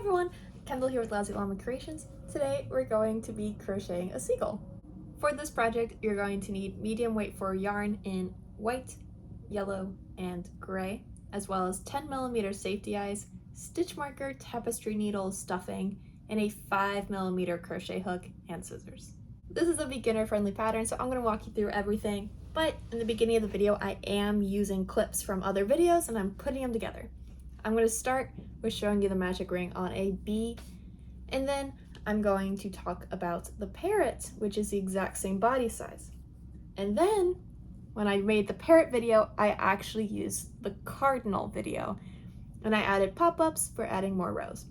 everyone, Kendall here with Lousy Llama Creations. Today we're going to be crocheting a seagull. For this project, you're going to need medium weight for yarn in white, yellow, and gray, as well as 10mm safety eyes, stitch marker, tapestry needle, stuffing, and a 5mm crochet hook and scissors. This is a beginner-friendly pattern, so I'm going to walk you through everything, but in the beginning of the video, I am using clips from other videos and I'm putting them together. I'm going to start with showing you the magic ring on a bee, and then I'm going to talk about the parrot, which is the exact same body size. And then when I made the parrot video, I actually used the cardinal video and I added pop-ups for adding more rows.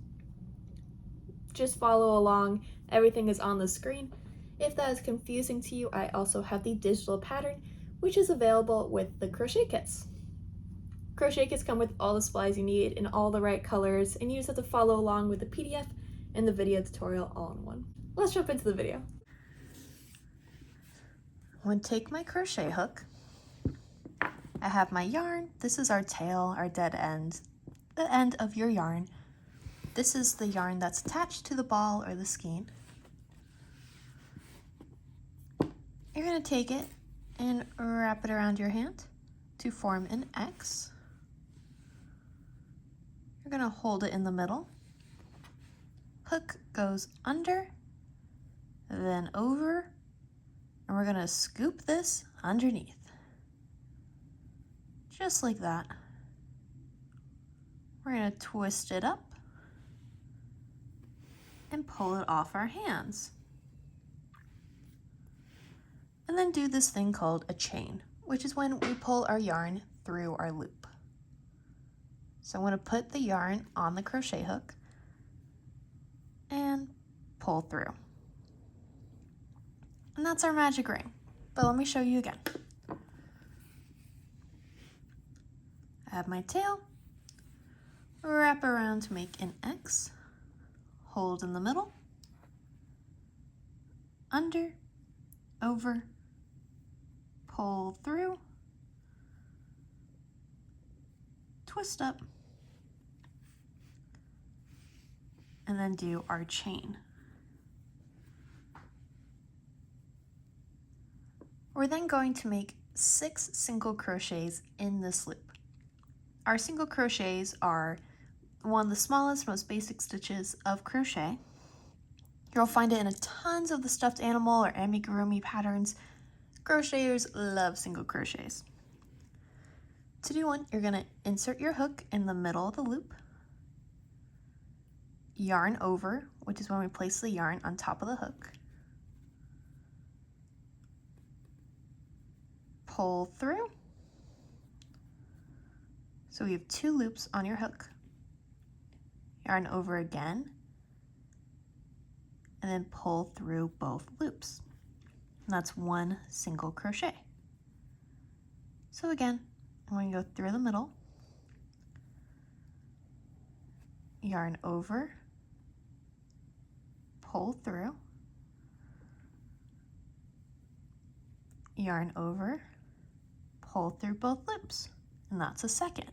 Just follow along, everything is on the screen. If that is confusing to you, I also have the digital pattern, which is available with the crochet kits. Crochet kits come with all the supplies you need in all the right colors, and you just have to follow along with the PDF and the video tutorial all in one. Let's jump into the video. I'm going to take my crochet hook. I have my yarn. This is our tail, our dead end, the end of your yarn. This is the yarn that's attached to the ball or the skein. You're going to take it and wrap it around your hand to form an X. You're going to hold it in the middle. Hook goes under, then over, and we're going to scoop this underneath. Just like that. We're going to twist it up and pull it off our hands. And then do this thing called a chain, which is when we pull our yarn through our loop. So I'm going to put the yarn on the crochet hook and pull through. And that's our magic ring. But let me show you again. I have my tail, wrap around to make an X, hold in the middle, under, over, pull through, twist up, and then do our chain. We're then going to make 6 single crochets in this loop. Our single crochets are one of the smallest, most basic stitches of crochet. You'll find it in tons of the stuffed animal or amigurumi patterns. Crocheters love single crochets. To do one, you're going to insert your hook in the middle of the loop, yarn over, which is when we place the yarn on top of the hook, pull through. So we have 2 loops on your hook, yarn over again, and then pull through both loops. And that's 1 single crochet. So again, I'm going to go through the middle, yarn over, pull through, yarn over, pull through both loops, and that's a second.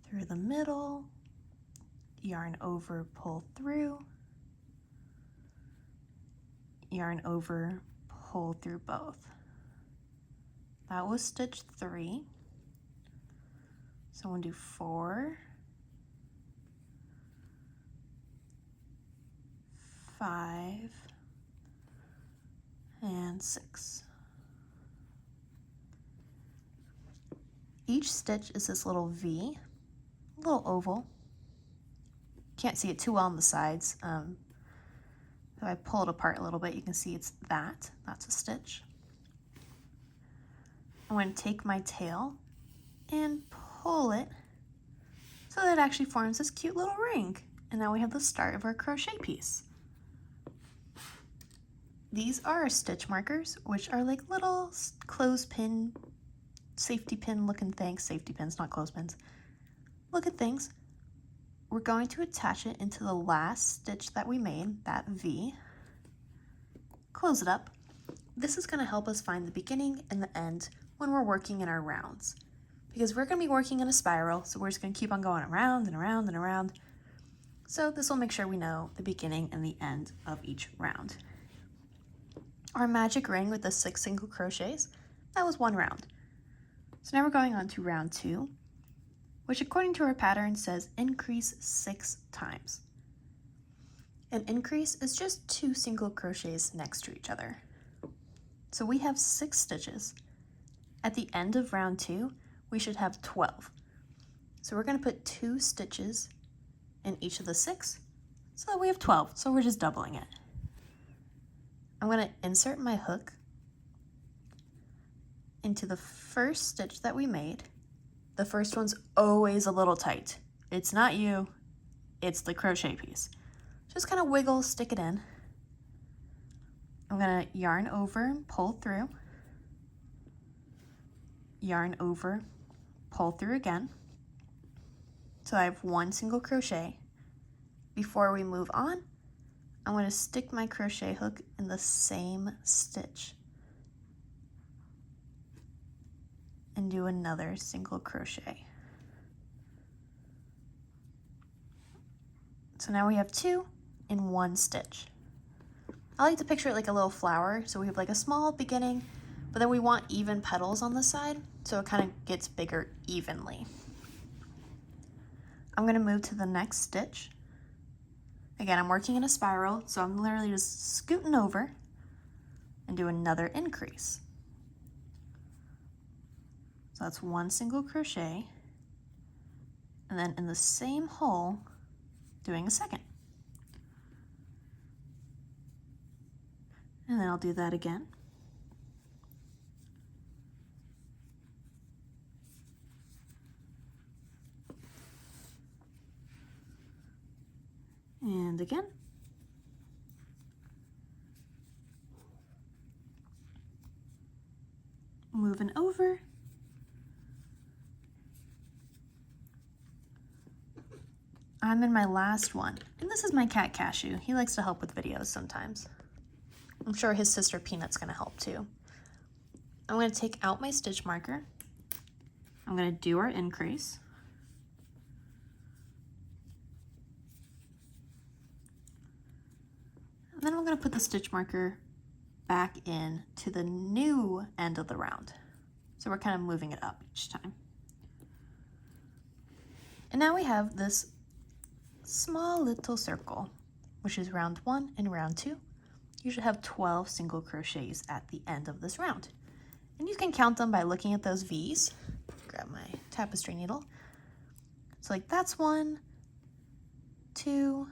Through the middle, yarn over, pull through, yarn over, pull through both. That was stitch 3. So I'm going to do 4, 5, and 6. Each stitch is this little V, a little oval. Can't see it too well on the sides. If I pull it apart a little bit, you can see that's a stitch. I'm going to take my tail and pull it so that it actually forms this cute little ring. And now we have the start of our crochet piece. These are our stitch markers, which are like little clothespin, safety pin looking things. Safety pins, not clothespins. Looking things. We're going to attach it into the last stitch that we made, that V. Close it up. This is going to help us find the beginning and the end when we're working in our rounds. because we're going to be working in a spiral, so we're just going to keep on going around and around and around. So this will make sure we know the beginning and the end of each round. Our magic ring with the 6 single crochets, that was 1 round. So now we're going on to round 2, which according to our pattern says increase 6 times. An increase is just 2 single crochets next to each other. So we have 6 stitches. At the end of round 2, we should have 12. So we're going to put 2 stitches in each of the 6, so that we have 12. So we're just doubling it. I'm going to insert my hook into the first stitch that we made. The first one's always a little tight. It's not you, it's the crochet piece. Just kind of wiggle, stick it in. I'm going to yarn over and pull through. Yarn over, pull through again. So I have 1 single crochet. Before we move on, I'm going to stick my crochet hook in the same stitch and do another single crochet. So now we have 2 in 1 stitch. I like to picture it like a little flower, so we have like a small beginning, but then we want even petals on the side, so it kind of gets bigger evenly. I'm going to move to the next stitch. Again, I'm working in a spiral, so I'm literally just scooting over and do another increase. So that's 1 single crochet, and then in the same hole, doing a second. And then I'll do that again. And again. Moving over. I'm in my last one, and this is my cat Cashew. He likes to help with videos sometimes. I'm sure his sister Peanut's gonna help too. I'm gonna take out my stitch marker. I'm gonna do our increase. And then I'm gonna put the stitch marker back in to the new end of the round. So we're kind of moving it up each time. And now we have this small little circle, which is round 1 and round 2. You should have 12 single crochets at the end of this round. And you can count them by looking at those V's. Grab my tapestry needle. So like that's 1, 2,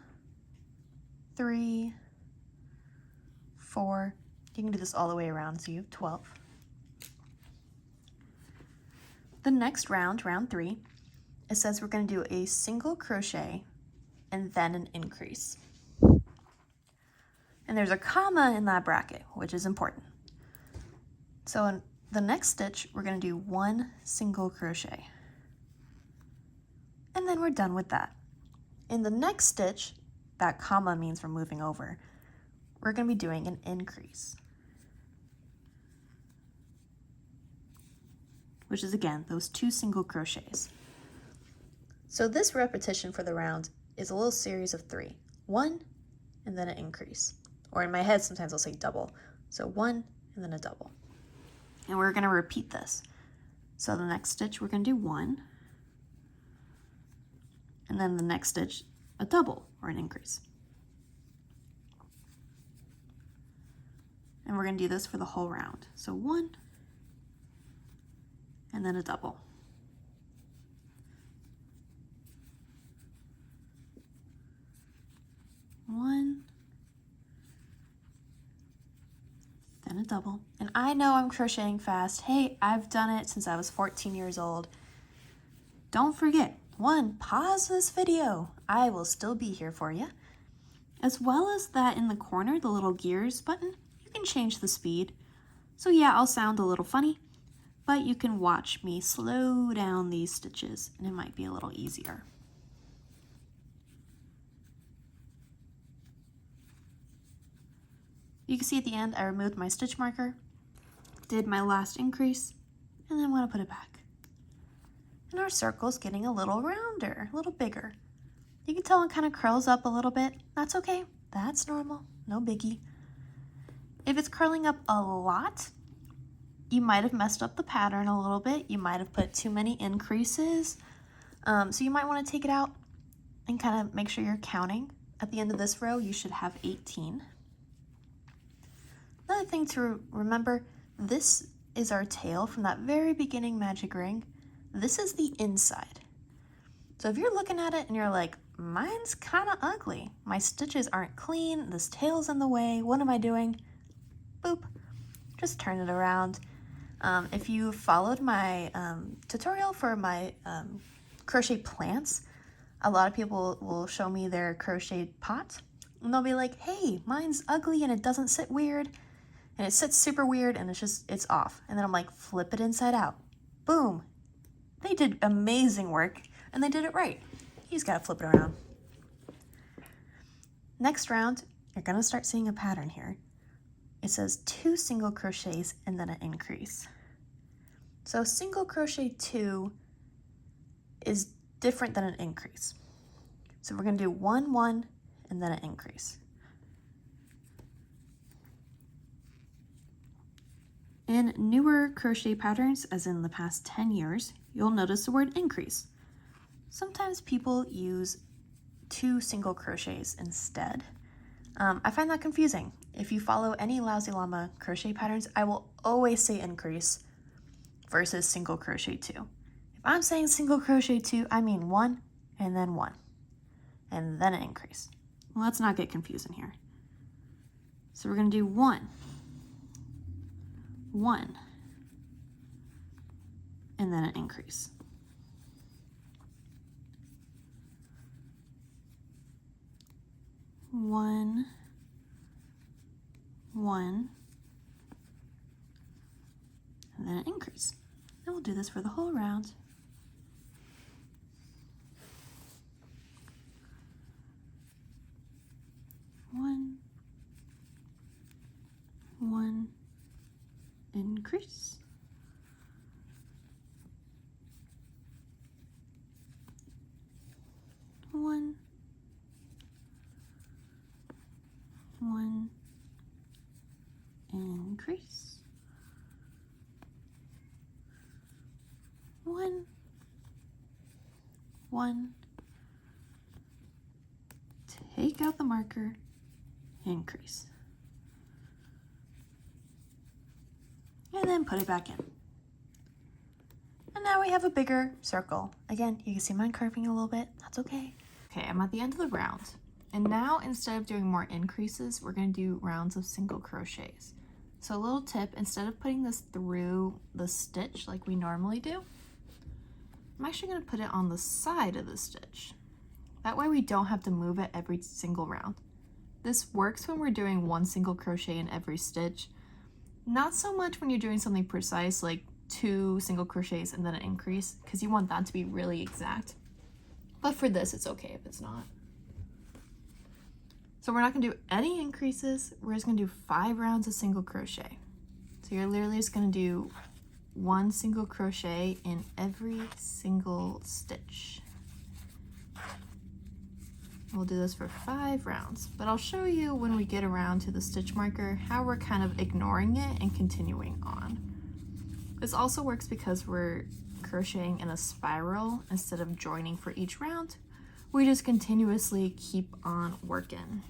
3, 4. You can do this all the way around, so you have 12. The next round, round 3, it says we're going to do a single crochet and then an increase. And there's a comma in that bracket, which is important. So in the next stitch, we're going to do 1 single crochet. And then we're done with that. In the next stitch, that comma means we're moving over. We're going to be doing an increase, which is again, those 2 single crochets. So this repetition for the round is a little series of 3. 1, and then an increase. Or in my head, sometimes I'll say double. So 1, and then a double. And we're gonna repeat this. So the next stitch, we're gonna do 1. And then the next stitch, a double or an increase. And we're gonna do this for the whole round. So 1, and then a double. One, then a double. And I know I'm crocheting fast. Hey, I've done it since I was 14 years old. Don't forget, 1, pause this video. I will still be here for you. As well as that in the corner, the little gears button, you can change the speed. So yeah, I'll sound a little funny, but you can watch me slow down these stitches and it might be a little easier. You can see at the end, I removed my stitch marker, did my last increase, and then I'm going to put it back. And our circle's getting a little rounder, a little bigger. You can tell it kind of curls up a little bit. That's okay. That's normal. No biggie. If it's curling up a lot, you might have messed up the pattern a little bit. You might have put too many increases. So you might want to take it out and kind of make sure you're counting. At the end of this row, you should have 18. Another thing to remember, this is our tail from that very beginning magic ring. This is the inside. So if you're looking at it and you're like, mine's kind of ugly. My stitches aren't clean. This tail's in the way. What am I doing? Boop. Just turn it around. If you followed my tutorial for my crochet plants, a lot of people will show me their crocheted pot and they'll be like, hey, mine's ugly and it doesn't sit weird and it sits super weird and it's off. And then I'm like, flip it inside out. Boom. They did amazing work and they did it right. You just gotta flip it around. Next round, you're gonna start seeing a pattern here. It says 2 single crochets and then an increase. So single crochet 2 is different than an increase. So we're gonna do 1, 1, and then an increase. In newer crochet patterns, as in the past 10 years, you'll notice the word increase. Sometimes people use 2 single crochets instead. I find that confusing. If you follow any Lousy Llama crochet patterns, I will always say increase versus single crochet 2. If I'm saying single crochet 2, I mean 1 and then 1 and then an increase. Well, let's not get confusing here. So we're going to do 1, 1, and then an increase. One, 1, and then an increase. And we'll do this for the whole round. One, increase. One, increase. 1, 1, take out the marker, increase. And then put it back in. And now we have a bigger circle. Again, you can see mine curving a little bit. That's okay. Okay, I'm at the end of the round. And now instead of doing more increases, we're going to do rounds of single crochets. So a little tip, instead of putting this through the stitch like we normally do, I'm actually going to put it on the side of the stitch. That way we don't have to move it every single round. This works when we're doing 1 single crochet in every stitch. Not so much when you're doing something precise like 2 single crochets and then an increase, because you want that to be really exact. But for this, it's okay if it's not. So we're not going to do any increases. We're just going to do 5 rounds of single crochet. So you're literally just going to do 1 single crochet in every single stitch. We'll do this for 5 rounds, but I'll show you when we get around to the stitch marker how we're kind of ignoring it and continuing on. This also works because we're crocheting in a spiral instead of joining for each round. We just continuously keep on working.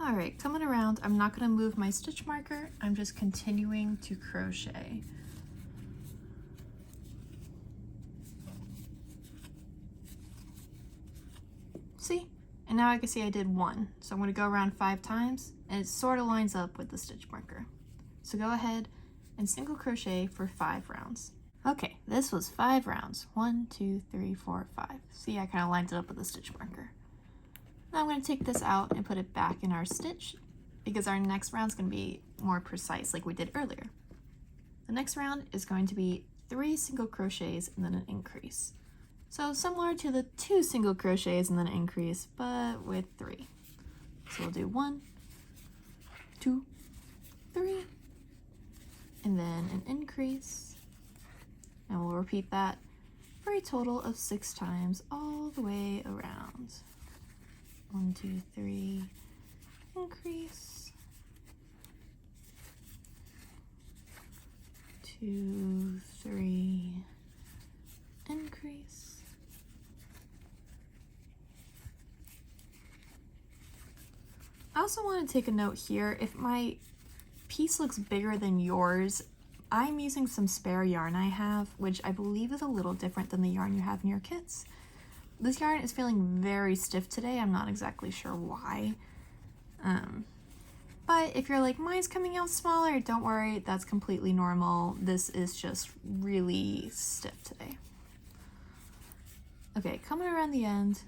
All right, coming around, I'm not going to move my stitch marker. I'm just continuing to crochet. See? And now I can see I did 1. So I'm going to go around 5 times and it sort of lines up with the stitch marker. So go ahead and single crochet for 5 rounds. Okay, this was 5 rounds. 1, 2, 3, 4, 5. See, I kind of lined it up with the stitch marker. Now I'm going to take this out and put it back in our stitch because our next round is going to be more precise like we did earlier. The next round is going to be 3 single crochets and then an increase. So similar to the 2 single crochets and then an increase, but with 3. So we'll do 1, 2, 3, and then an increase, and we'll repeat that for a total of 6 times all the way around. 1, 2, 3, increase, 2, 3, increase, I also want to take a note here, if my piece looks bigger than yours, I'm using some spare yarn I have, which I believe is a little different than the yarn you have in your kits. This yarn is feeling very stiff today. I'm not exactly sure why. But if you're like, mine's coming out smaller, don't worry, that's completely normal. This is just really stiff today. Okay, coming around the end,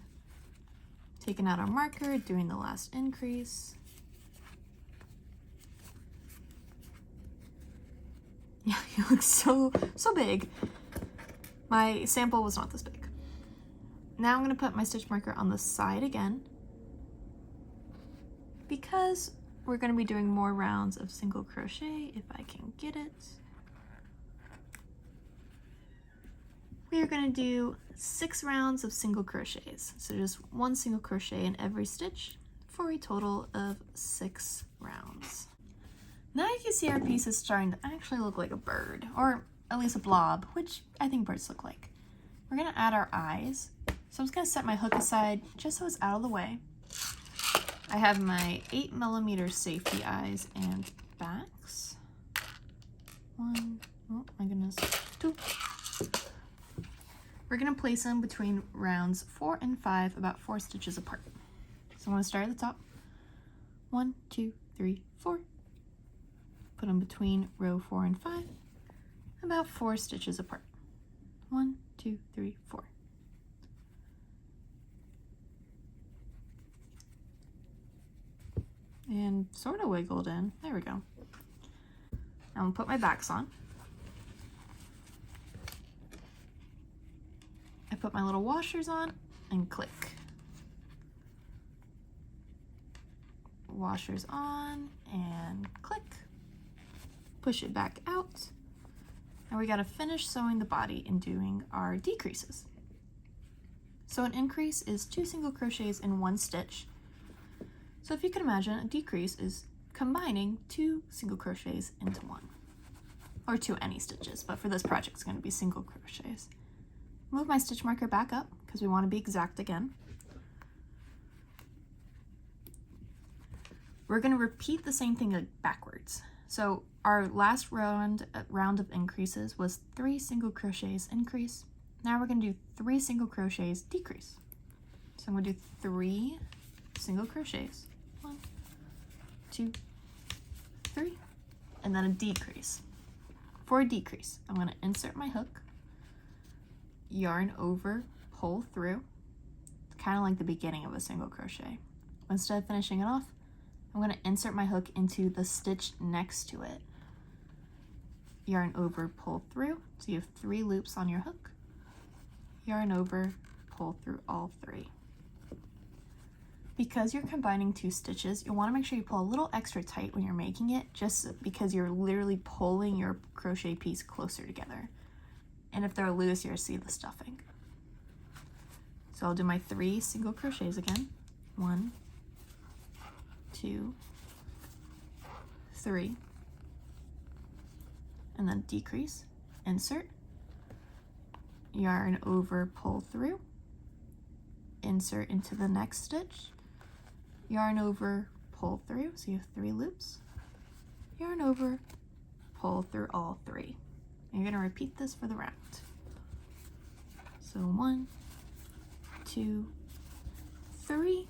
taking out our marker, doing the last increase. Yeah, it looks so big. My sample was not this big. Now I'm going to put my stitch marker on the side again, because we're going to be doing more rounds of single crochet if I can get it. We are going to do 6 rounds of single crochets, so just 1 single crochet in every stitch for a total of 6 rounds. Now you can see our piece is starting to actually look like a bird, or at least a blob, which I think birds look like. We're going to add our eyes, so I'm just going to set my hook aside just so it's out of the way. I have my 8mm safety eyes and backs. 1, oh my goodness, 2. We're going to place them between rounds 4 and 5, about 4 stitches apart. So I'm going to start at the top. 1, 2, 3, 4. Put them between row 4 and 5, about 4 stitches apart. 1, 2, 3, 4. And sort of wiggled in. There we go. Now I'm going to put my backs on. I put my little washers on and click. Washers on and click. Push it back out. Now we got to finish sewing the body and doing our decreases. So an increase is 2 single crochets in 1 stitch. So if you can imagine, a decrease is combining 2 single crochets into 1, or 2 any stitches, but for this project it's going to be single crochets. Move my stitch marker back up because we want to be exact again. We're going to repeat the same thing backwards. So our last round of increases was 3 single crochets increase. Now we're going to do 3 single crochets decrease. So I'm going to do 3 single crochets. 1, 2, 3, and then a decrease. For a decrease, I'm going to insert my hook, yarn over, pull through, kind of like the beginning of a single crochet. Instead of finishing it off, I'm going to insert my hook into the stitch next to it. Yarn over, pull through, so you have 3 loops on your hook. Yarn over, pull through all 3. Because you're combining 2 stitches, you want to make sure you pull a little extra tight when you're making it, just because you're literally pulling your crochet piece closer together. And if they're loose, you'll see the stuffing. So I'll do my 3 single crochets again. 1, 2, 3, and then decrease, insert, yarn over, pull through, insert into the next stitch, yarn over, pull through, so you have 3 loops, yarn over, pull through all 3. And you're going to repeat this for the round. So 1, 2, 3,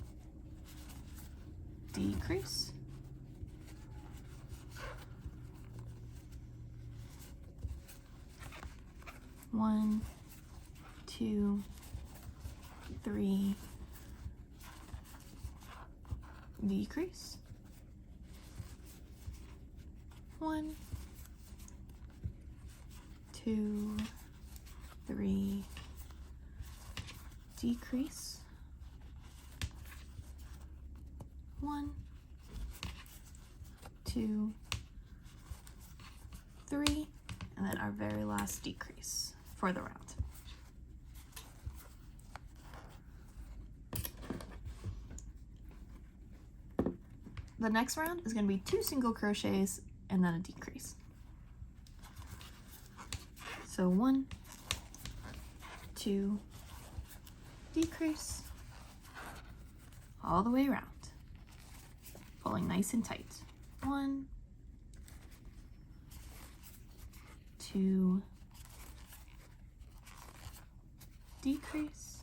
decrease, 1, 2, 3, decrease, 1, 2, 3, decrease, 1, 2, 3, and then our very last decrease for the round. The next round is going to be 2 single crochets and then a decrease. So 1, 2, decrease, all the way around, pulling nice and tight. 1, 2, decrease,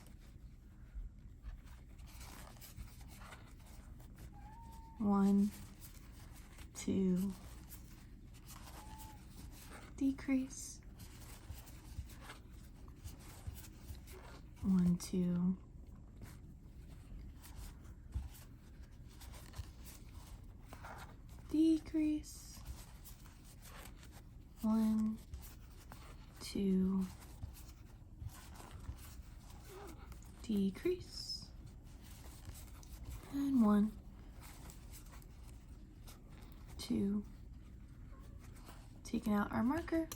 1, 2, decrease, 1, 2, decrease, 1, 2, decrease, and 1, 2, taking out our marker,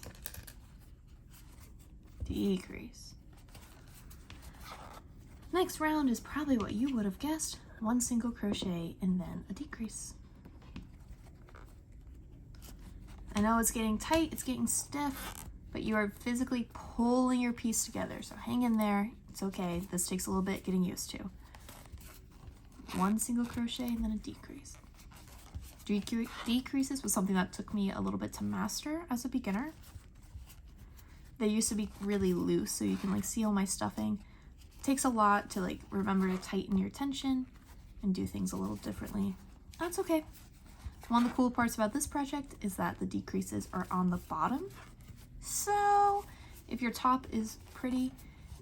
decrease. Next round is probably what you would have guessed, 1 single crochet and then a decrease. I know it's getting tight, it's getting stiff, but you are physically pulling your piece together, so hang in there, it's okay. This takes a little bit getting used to. 1 single crochet and then a decrease. Decreases was something that took me a little bit to master as a beginner. They used to be really loose, so you can like see all my stuffing. It takes a lot to like remember to tighten your tension and do things a little differently. That's okay. One of the cool parts about this project is that the decreases are on the bottom. So if your top is pretty,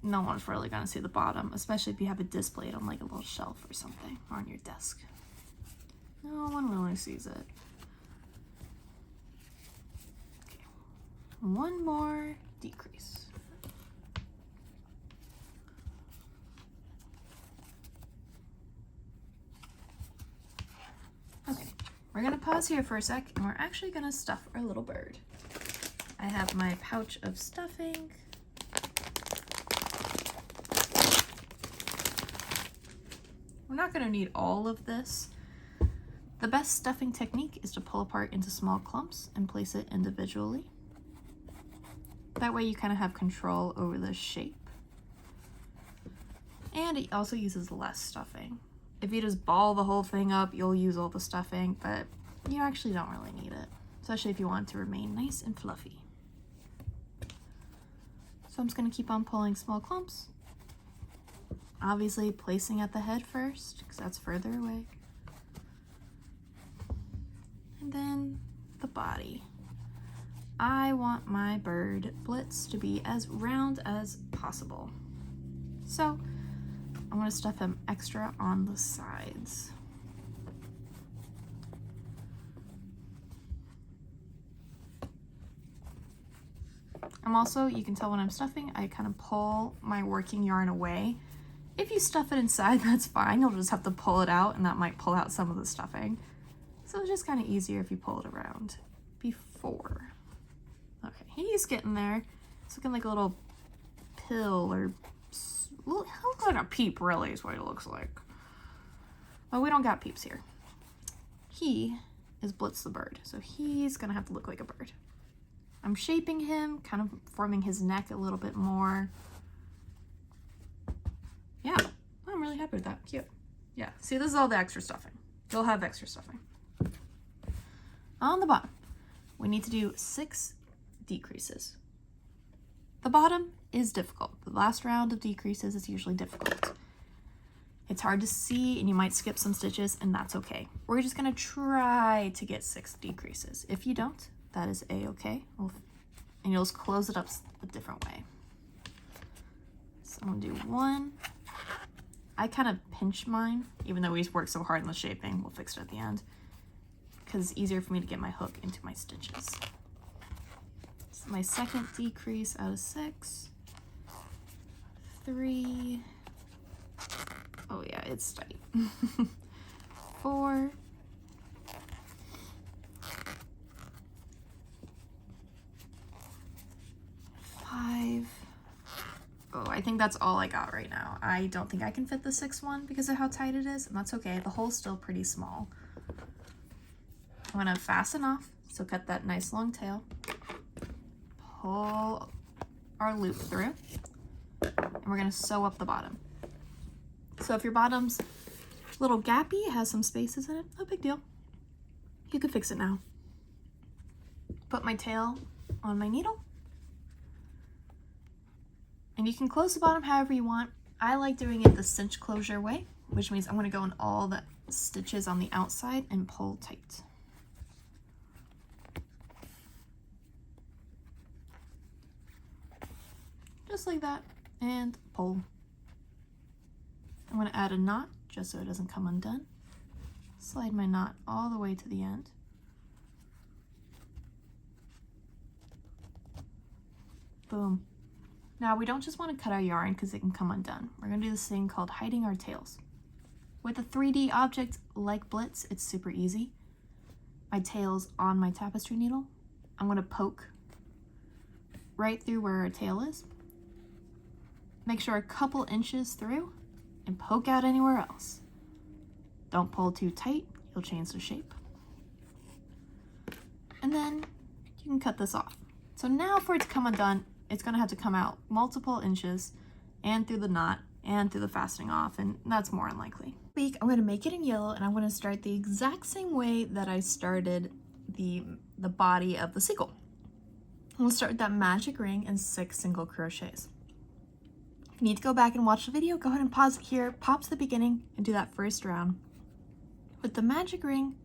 no one's really gonna see the bottom, especially if you have it displayed on like a little shelf or something or on your desk. No one really sees it. Okay. 1 more decrease. Okay, we're gonna pause here for a sec and we're actually gonna stuff our little bird. I have my pouch of stuffing. We're not gonna need all of this. The best stuffing technique is to pull apart into small clumps and place it individually. That way you kind of have control over the shape. And it also uses less stuffing. If you just ball the whole thing up, you'll use all the stuffing, but you actually don't really need it, especially if you want it to remain nice and fluffy. So I'm just going to keep on pulling small clumps. Obviously placing at the head first, because that's further away. And then the body. I want my bird Blitz to be as round as possible. So I'm going to stuff him extra on the sides. I'm also, you can tell when I'm stuffing, I kind of pull my working yarn away. If you stuff it inside, that's fine. You'll just have to pull it out and that might pull out some of the stuffing. So it's just kind of easier if you pull it around before. Okay, he's getting there. It's looking like a little pill or looks like a peep, really, is what it looks like. But we don't got peeps here. He is Blitz the bird, so he's gonna have to look like a bird. I'm shaping him, kind of forming his neck a little bit more. Yeah, I'm really happy with that. Cute. Yeah, see, this is all the extra stuffing. You'll have extra stuffing. On the bottom, we need to do 6 decreases. The bottom is difficult. The last round of decreases is usually difficult. It's hard to see and you might skip some stitches, and that's okay. We're just gonna try to get 6 decreases. If you don't, that is a-okay. And you'll just close it up a different way. So I'm gonna do 1. I kind of pinch mine, even though we worked so hard on the shaping. We'll fix it at the end, because it's easier for me to get my hook into my stitches. my second decrease out of 6. 3. Oh yeah, it's tight. 4. 5. Oh, I think that's all I got right now. I don't think I can fit the 6th one because of how tight it is, and that's okay. The hole's still pretty small. I'm gonna fasten off, so cut that nice long tail, pull our loop through, and we're gonna sew up the bottom. So if your bottom's a little gappy, it has some spaces in it, no big deal. You could fix it now. Put my tail on my needle, and you can close the bottom however you want. I like doing it the cinch closure way, which means I'm gonna go in all the stitches on the outside and pull tight. Just like that, and pull. I'm going to add a knot just so it doesn't come undone. Slide my knot all the way to the end. Boom. Now we don't just want to cut our yarn because it can come undone. We're going to do this thing called hiding our tails. With a 3D object like Blitz, it's super easy. My tail's on my tapestry needle. I'm going to poke right through where our tail is. Make sure a couple inches through and poke out anywhere else. Don't pull too tight, you'll change the shape. And then you can cut this off. So now for it to come undone, it's gonna have to come out multiple inches and through the knot and through the fastening off, and that's more unlikely. Beak, I'm gonna make it in yellow, and I'm gonna start the exact same way that I started the body of the seagull. We'll start with that magic ring and 6 single crochets. If you need to go back and watch the video, go ahead and pause it here, pop to the beginning, and do that first round. With the magic ring,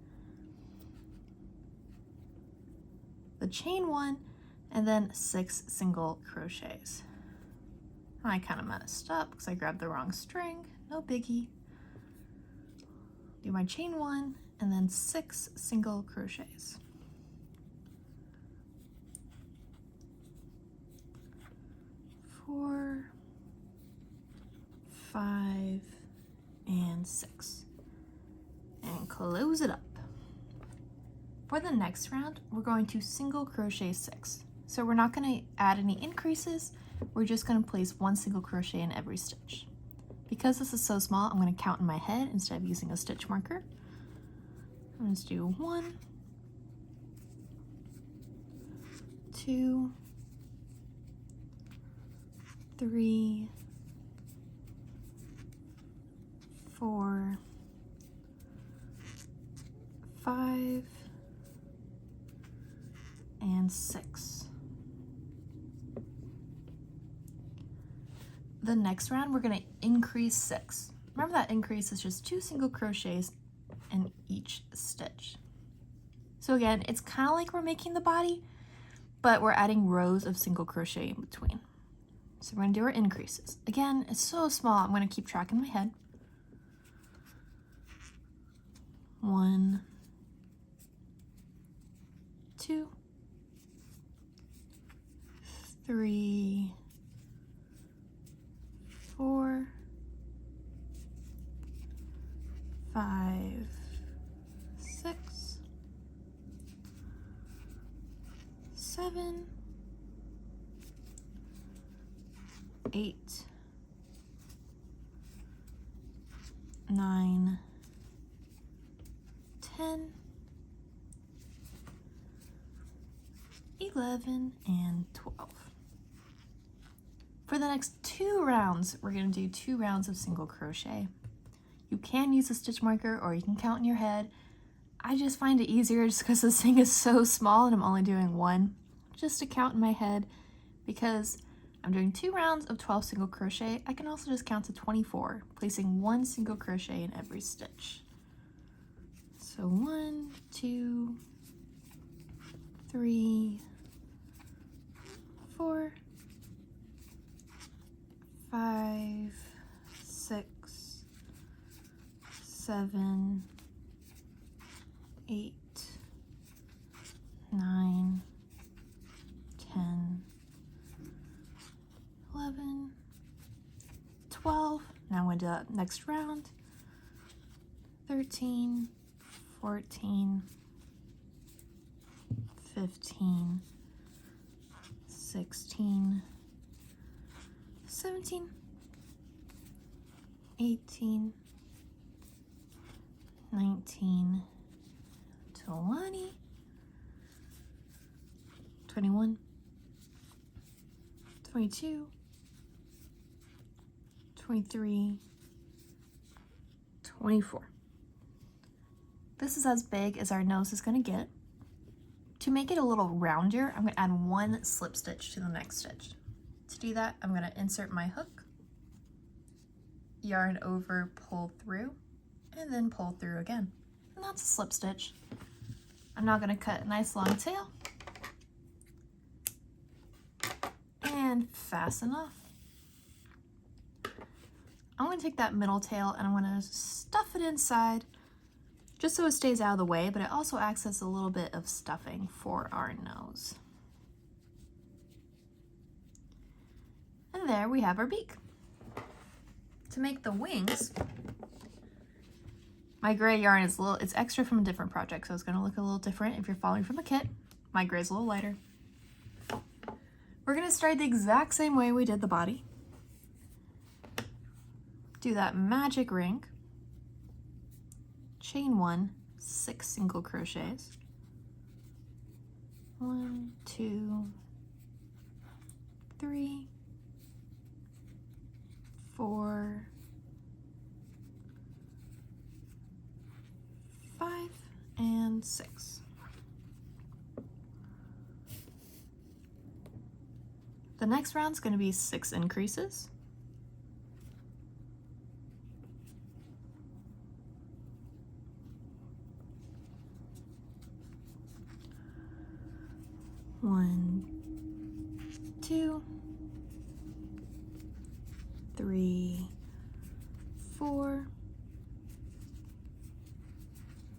the chain 1, and then 6 single crochets. I kind of messed up because I grabbed the wrong string, no biggie. Do my chain 1, and then 6 single crochets. 4, 5, and 6. And close it up. For the next round, we're going to single crochet 6. So we're not going to add any increases, we're just going to place 1 single crochet in every stitch. Because this is so small, I'm going to count in my head instead of using a stitch marker. I'm going to do 1, 2, 3, 4, 5, and 6. The next round, we're going to increase 6. Remember that increase is just 2 single crochets in each stitch. So again, it's kind of like we're making the body, but we're adding rows of single crochet in between. So we're going to do our increases. Again, it's so small, I'm going to keep track in my head. 1, 2, 3, 4, 5, 6, 7, 8, 9, 10, 11, and 12. For the next 2 rounds, we're going to do 2 rounds of single crochet. You can use a stitch marker or you can count in your head. I just find it easier just because this thing is so small and I'm only doing 1 just to count in my head. Because I'm doing 2 rounds of 12 single crochet, I can also just count to 24, placing 1 single crochet in every stitch. So 1, 2, 3, 4, 5, 6, 7, 8, 9, 10, Now I'm going to do that next round. 13, 14, 15, 16, 17, 18, 19, 20, 21, 22, 23, 24. This is as big as our nose is going to get. To make it a little rounder, I'm going to add one slip stitch to the next stitch. To do that, I'm going to insert my hook, yarn over, pull through, and then pull through again. And that's a slip stitch. I'm now going to cut a nice long tail and fasten off. I'm going to take that middle tail and I'm going to stuff it inside just so it stays out of the way, but it also acts as a little bit of stuffing for our nose. And there we have our beak. To make the wings, my gray yarn is it's extra from a different project, so it's going to look a little different if you're following from a kit. My gray is a little lighter. We're going to start the exact same way we did the body. Do that magic ring, chain 1, 6 single crochets, 1, 2, 3, 4, 5, and 6. The next round's going to be 6 increases. One, 2, 3, 4,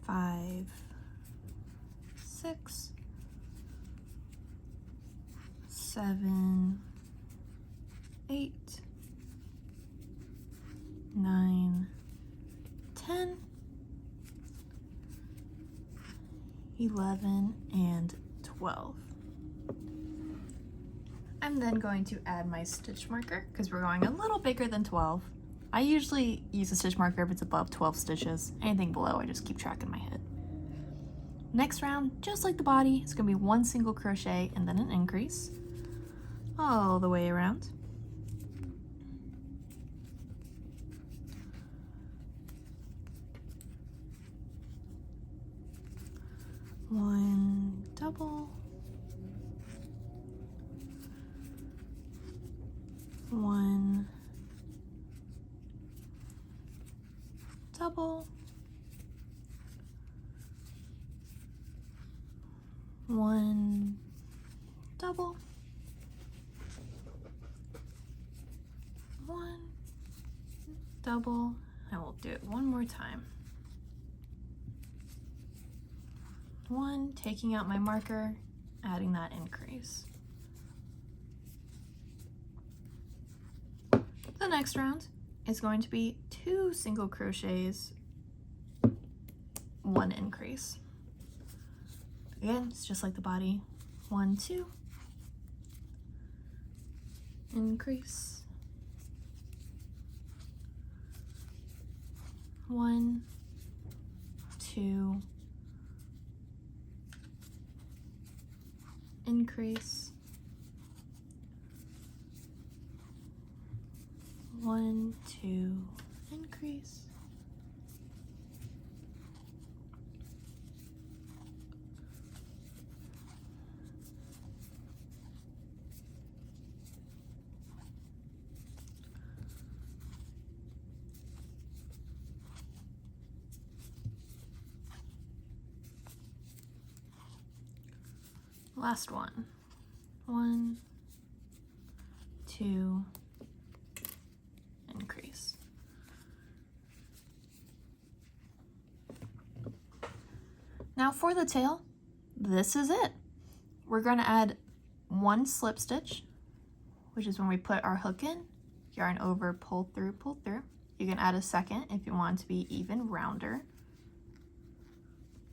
5, 6, 7, 8, 9, 10, 11, and 12. I'm then going to add my stitch marker because we're going a little bigger than 12. I usually use a stitch marker if it's above 12 stitches. Anything below, I just keep track in my head. Next round, just like the body, it's going to be 1 single crochet and then an increase all the way around. One double, 1 double, 1 double, 1 double. I will do it one more time. 1, taking out my marker, adding that increase. The next round is going to be 2 single crochets, 1 increase. Again, it's just like the body. 1, 2, increase, 1, 2, increase, 1, 2, increase, last one. 1, 2, increase. Now for the tail, this is it. We're going to add 1 slip stitch, which is when we put our hook in, yarn over, pull through, You can add a second if you want it to be even rounder.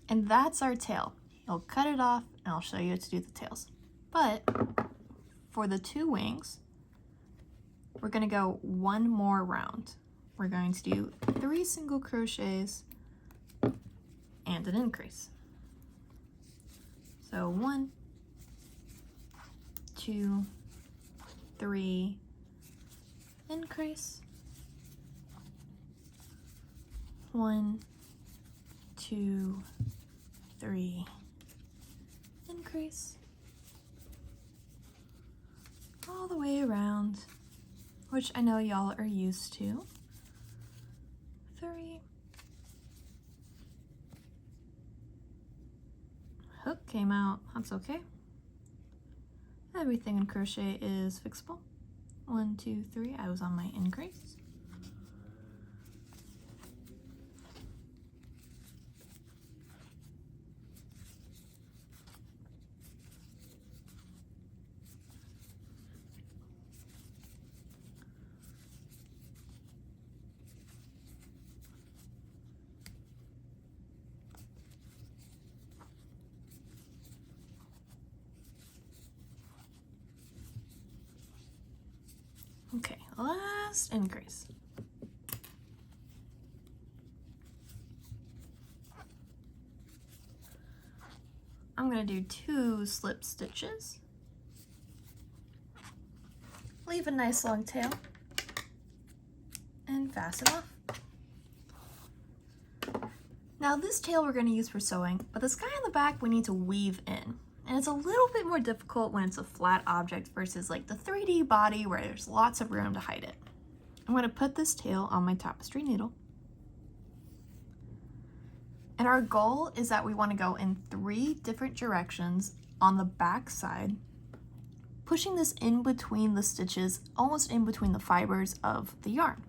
And that's our tail. You'll cut it off and I'll show you how to do the tails. But for the 2 wings, we're going to go one more round. We're going to do 3 single crochets and an increase. So 1, 2, 3, increase. 1, 2, 3, increase. All the way around, which I know y'all are used to. 3. Hook came out, that's okay. Everything in crochet is fixable. 1, 2, 3, I was on my increase. Okay, last increase. I'm going to do 2 slip stitches. Leave a nice long tail and fasten off. Now this tail we're going to use for sewing, but this guy on the back we need to weave in. And it's a little bit more difficult when it's a flat object versus like the 3D body where there's lots of room to hide it. I'm going to put this tail on my tapestry needle. And our goal is that we want to go in 3 different directions on the back side, pushing this in between the stitches, almost in between the fibers of the yarn.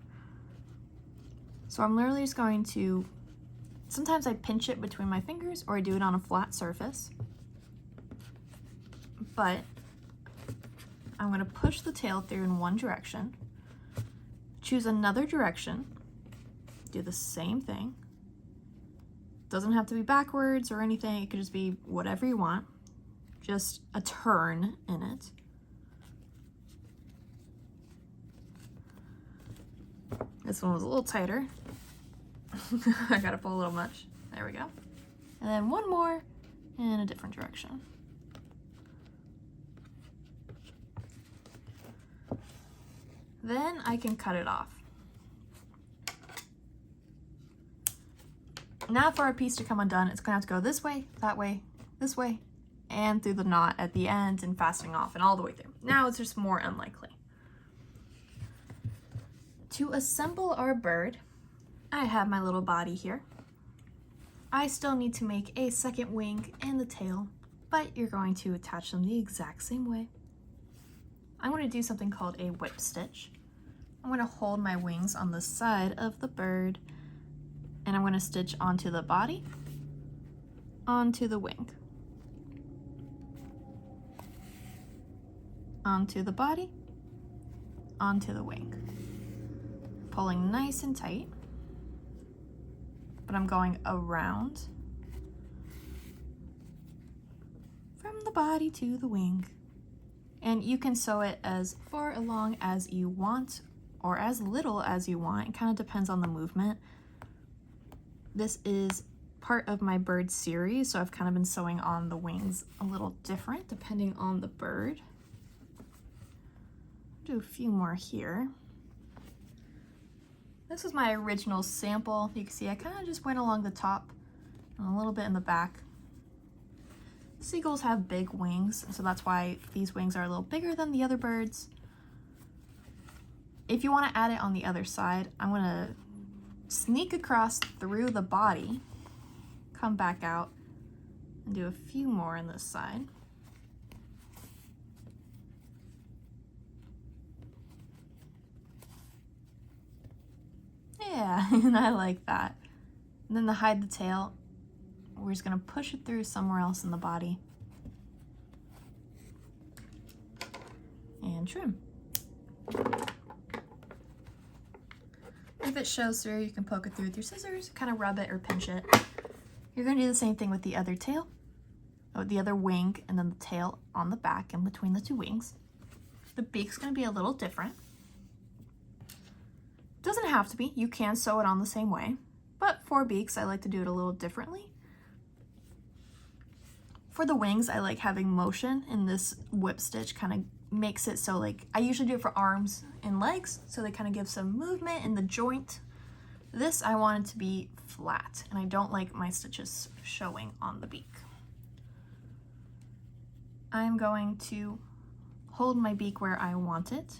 So I'm literally just going to, sometimes I pinch it between my fingers or I do it on a flat surface. But I'm going to push the tail through in one direction, choose another direction, do the same thing. Doesn't have to be backwards or anything, it could just be whatever you want, just a turn in it. This one was a little tighter. I gotta pull a little much. There we go. And then one more in a different direction. Then I can cut it off. Now for our piece to come undone, it's gonna have to go this way, this way, and through the knot at the end and fastening off and all the way through. Now it's just more unlikely. To assemble our bird, I have my little body here. I still need to make a second wing and the tail, but you're going to attach them the exact same way. I'm going to do something called a whip stitch. I'm going to hold my wings on the side of the bird and I'm going to stitch onto the body, onto the wing, onto the body, onto the wing. Pulling nice and tight, but I'm going around from the body to the wing. And you can sew it as far along as you want or as little as you want. It kind of depends on the movement. This is part of my bird series, so I've kind of been sewing on the wings a little different depending on the bird. Do a few more here. This was my original sample. You can see I kind of just went along the top and a little bit in the back. Seagulls have big wings, so that's why these wings are a little bigger than the other birds. If you want to add it on the other side, I'm going to sneak across through the body, come back out, and do a few more on this side. Yeah, and I like that. And then to hide the tail, we're just going to push it through somewhere else in the body. And trim. If it shows through, you can poke it through with your scissors, kind of rub it or pinch it. You're going to do the same thing with the other tail, or the other wing, and then the tail on the back in between the two wings. The beak's going to be a little different. Doesn't have to be, you can sew it on the same way, but for beaks I like to do it a little differently. For the wings, I like having motion, and this whip stitch kind of makes it so, like, I usually do it for arms and legs, so they kind of give some movement in the joint. This I want it to be flat, and I don't like my stitches showing on the beak. I'm going to hold my beak where I want it.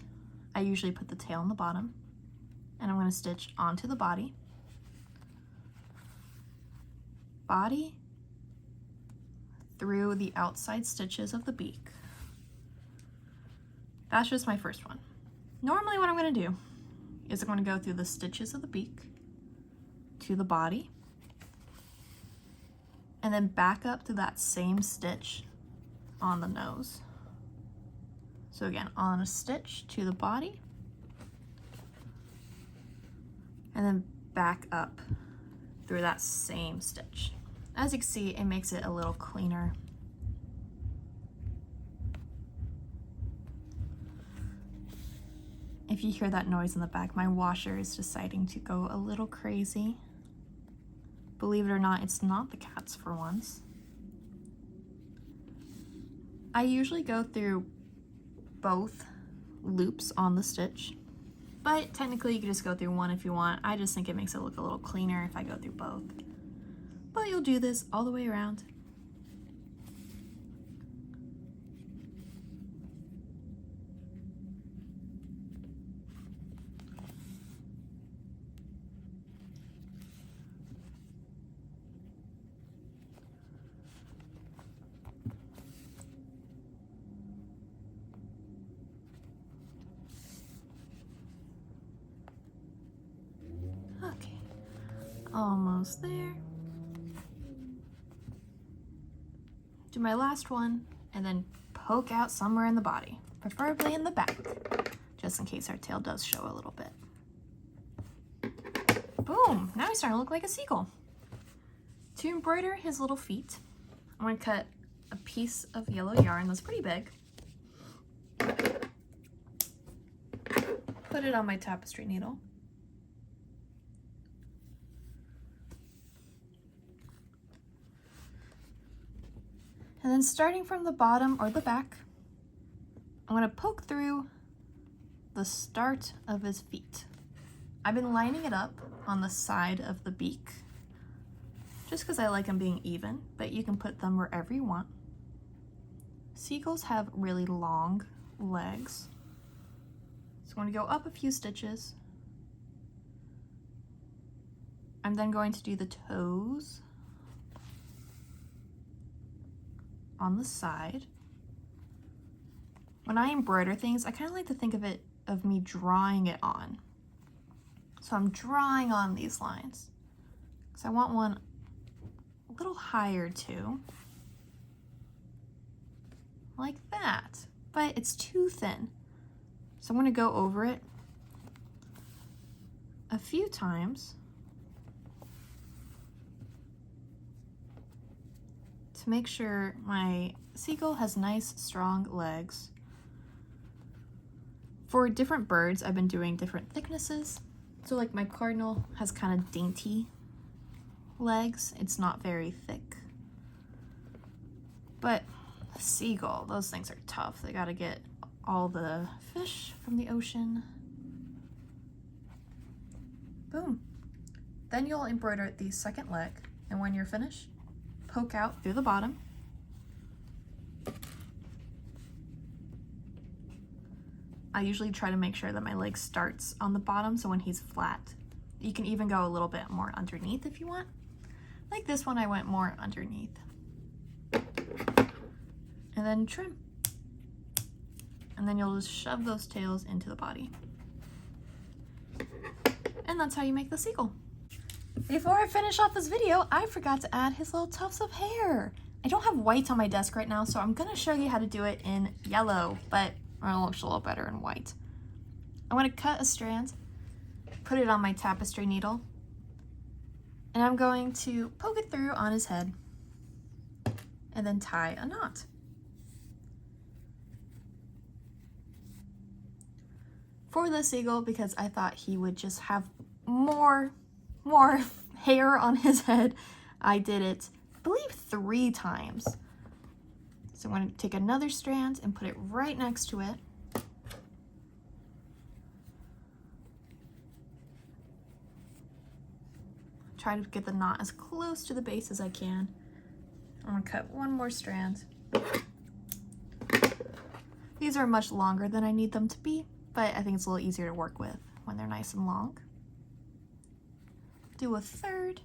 I usually put the tail on the bottom, and I'm going to stitch onto the body, through the outside stitches of the beak. That's just my first one. Normally what I'm going to do is I'm going to go through the stitches of the beak to the body, and then back up to that same stitch on the nose. So again, on a stitch to the body, and then back up through that same stitch. As you can see, it makes it a little cleaner. If you hear that noise in the back, my washer is deciding to go a little crazy. Believe it or not, it's not the cats for once. I usually go through both loops on the stitch, but technically you can just go through one if you want. I just think it makes it look a little cleaner if I go through both. But you'll do this all the way around. Okay, almost there. Do my last one, and then poke out somewhere in the body, preferably in the back, just in case our tail does show a little bit. Boom! Now he's starting to look like a seagull. To embroider his little feet, I'm going to cut a piece of yellow yarn that's pretty big, put it on my tapestry needle, and then starting from the bottom or the back, I'm going to poke through the start of his feet. I've been lining it up on the side of the beak just because I like them being even, but you can put them wherever you want. Seagulls have really long legs, so I'm going to go up a few stitches. I'm then going to do the toes on the side. When I embroider things, I kind of like to think of me drawing it on. So I'm drawing on these lines. So I want one a little higher too. Like that. But it's too thin. So I'm going to go over it a few times to make sure my seagull has nice, strong legs. For different birds, I've been doing different thicknesses. So like my cardinal has kind of dainty legs. It's not very thick. But seagull, those things are tough. They gotta get all the fish from the ocean. Boom. Then you'll embroider the second leg, and when you're finished, poke out through the bottom. I usually try to make sure that my leg starts on the bottom, so when he's flat, you can even go a little bit more underneath if you want. Like this one, I went more underneath. And then trim. And then you'll just shove those tails into the body. And that's how you make the seagull. Before I finish off this video, I forgot to add his little tufts of hair. I don't have white on my desk right now, so I'm gonna show you how to do it in yellow, but it looks a little better in white. I'm gonna cut a strand, put it on my tapestry needle, and I'm going to poke it through on his head and then tie a knot. For the seagull, because I thought he would just have more hair on his head, I did it, I believe, 3 times. So I'm going to take another strand and put it right next to it. Try to get the knot as close to the base as I can. I'm going to cut one more strand. These are much longer than I need them to be, but I think it's a little easier to work with when they're nice and long. Do a third.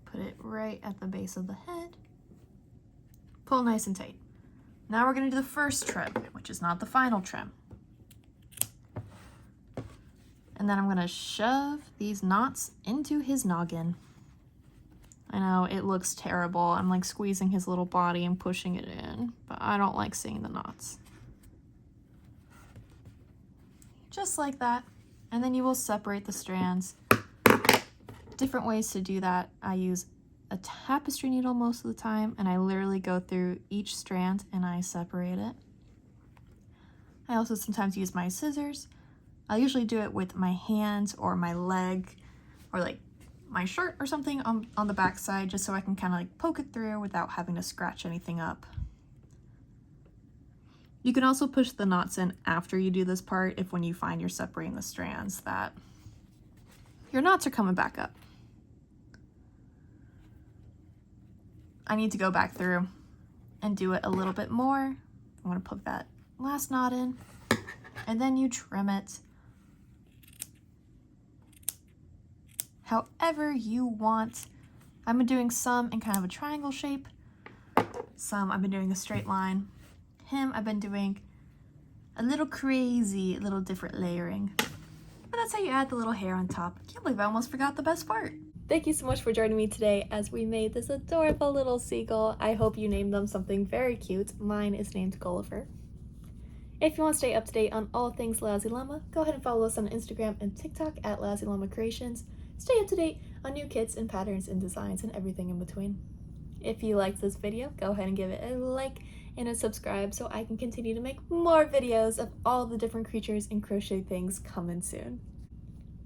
Put it right at the base of the head. Pull nice and tight. Now we're going to do the first trim, which is not the final trim. And then I'm going to shove these knots into his noggin. I know it looks terrible. I'm like squeezing his little body and pushing it in, but I don't like seeing the knots. Just like that. And then you will separate the strands. Different ways to do that. I use a tapestry needle most of the time, and I literally go through each strand and I separate it. I also sometimes use my scissors. I usually do it with my hands or my leg or like my shirt or something on the back side, just so I can kind of like poke it through without having to scratch anything up. You can also push the knots in after you do this part if when you find you're separating the strands that your knots are coming back up. I need to go back through and do it a little bit more. I'm going to put that last knot in, and then you trim it however you want. I've been doing some in kind of a triangle shape, some I've been doing a straight line. Him, I've been doing a little crazy, a little different layering. But that's how you add the little hair on top. I can't believe I almost forgot the best part. Thank you so much for joining me today as we made this adorable little seagull. I hope you named them something very cute. Mine is named Gulliver. If you want to stay up to date on all things Lousy Llama, go ahead and follow us on Instagram and TikTok at Lousy Llama Creations. Stay up to date on new kits and patterns and designs and everything in between. If you liked this video, go ahead and give it a like and a subscribe so I can continue to make more videos of all the different creatures and crochet things coming soon.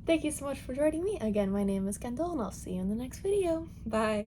Thank you so much for joining me. Again, my name is Kendall and I'll see you in the next video. Bye!